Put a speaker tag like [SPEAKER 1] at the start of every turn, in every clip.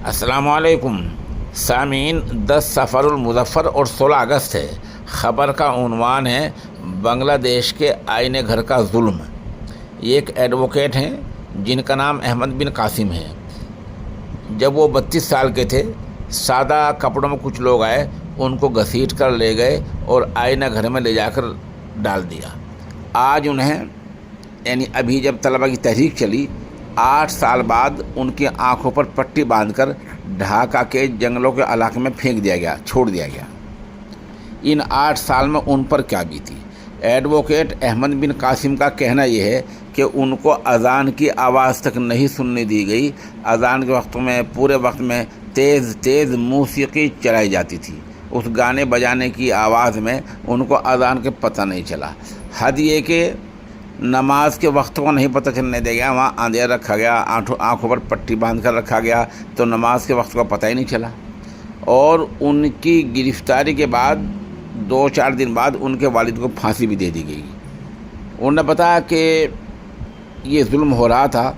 [SPEAKER 1] السلام علیکم سامعین، 10 سفر المظفر اور 16 اگست ہے۔ خبر کا عنوان ہے بنگلہ دیش کے آئینہ گھر کا ظلم۔ یہ ایک ایڈوکیٹ ہیں جن کا نام احمد بن قاسم ہے۔ جب وہ 32 سال کے تھے، سادہ کپڑوں میں کچھ لوگ آئے، ان کو گھسیٹ کر لے گئے اور آئینہ گھر میں لے جا کر ڈال دیا۔ آج انہیں یعنی ابھی جب طلبہ کی تحریک چلی، 8 سال بعد ان کی آنکھوں پر پٹی باندھ کر ڈھاکہ کے جنگلوں کے علاقے میں پھینک دیا گیا، چھوڑ دیا گیا۔ ان 8 سال میں ان پر کیا بیتی؟ ایڈوکیٹ احمد بن قاسم کا کہنا یہ ہے کہ ان کو اذان کی آواز تک نہیں سننے دی گئی۔ اذان کے وقت میں پورے وقت میں تیز تیز موسیقی چلائی جاتی تھی۔ اس گانے بجانے کی آواز میں ان کو اذان کے پتہ نہیں چلا۔ حد یہ کہ نماز کے وقت کو نہیں پتہ چلنے دیا گیا، وہاں اندھیرا رکھا گیا، آنکھوں پر پٹی باندھ کر رکھا گیا تو نماز کے وقت کا پتہ ہی نہیں چلا۔ اور ان کی گرفتاری کے بعد 2-4 دن بعد ان کے والد کو پھانسی بھی دے دی گئی۔ انہوں نے بتایا کہ یہ ظلم ہو رہا تھا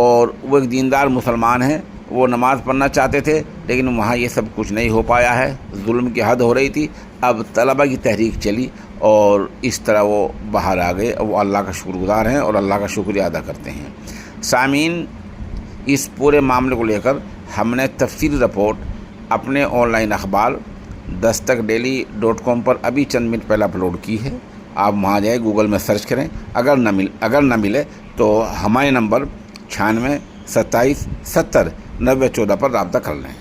[SPEAKER 1] اور وہ ایک دیندار مسلمان ہیں، وہ نماز پڑھنا چاہتے تھے لیکن وہاں یہ سب کچھ نہیں ہو پایا ہے، ظلم کی حد ہو رہی تھی۔ اب طلبہ کی تحریک چلی اور اس طرح وہ باہر آ گئے۔ وہ اللہ کا شکر گزار ہیں اور اللہ کا شکریہ ادا کرتے ہیں۔ سامعین، اس پورے معاملے کو لے کر ہم نے تفصیلی رپورٹ اپنے آن لائن اخبار dastakdaily.com پر ابھی چند منٹ پہلے اپلوڈ کی ہے۔ آپ وہاں جائیں، گوگل میں سرچ کریں۔ اگر نہ ملے تو ہمارے نمبر 96 27 70 90 14 پر رابطہ کر لیں۔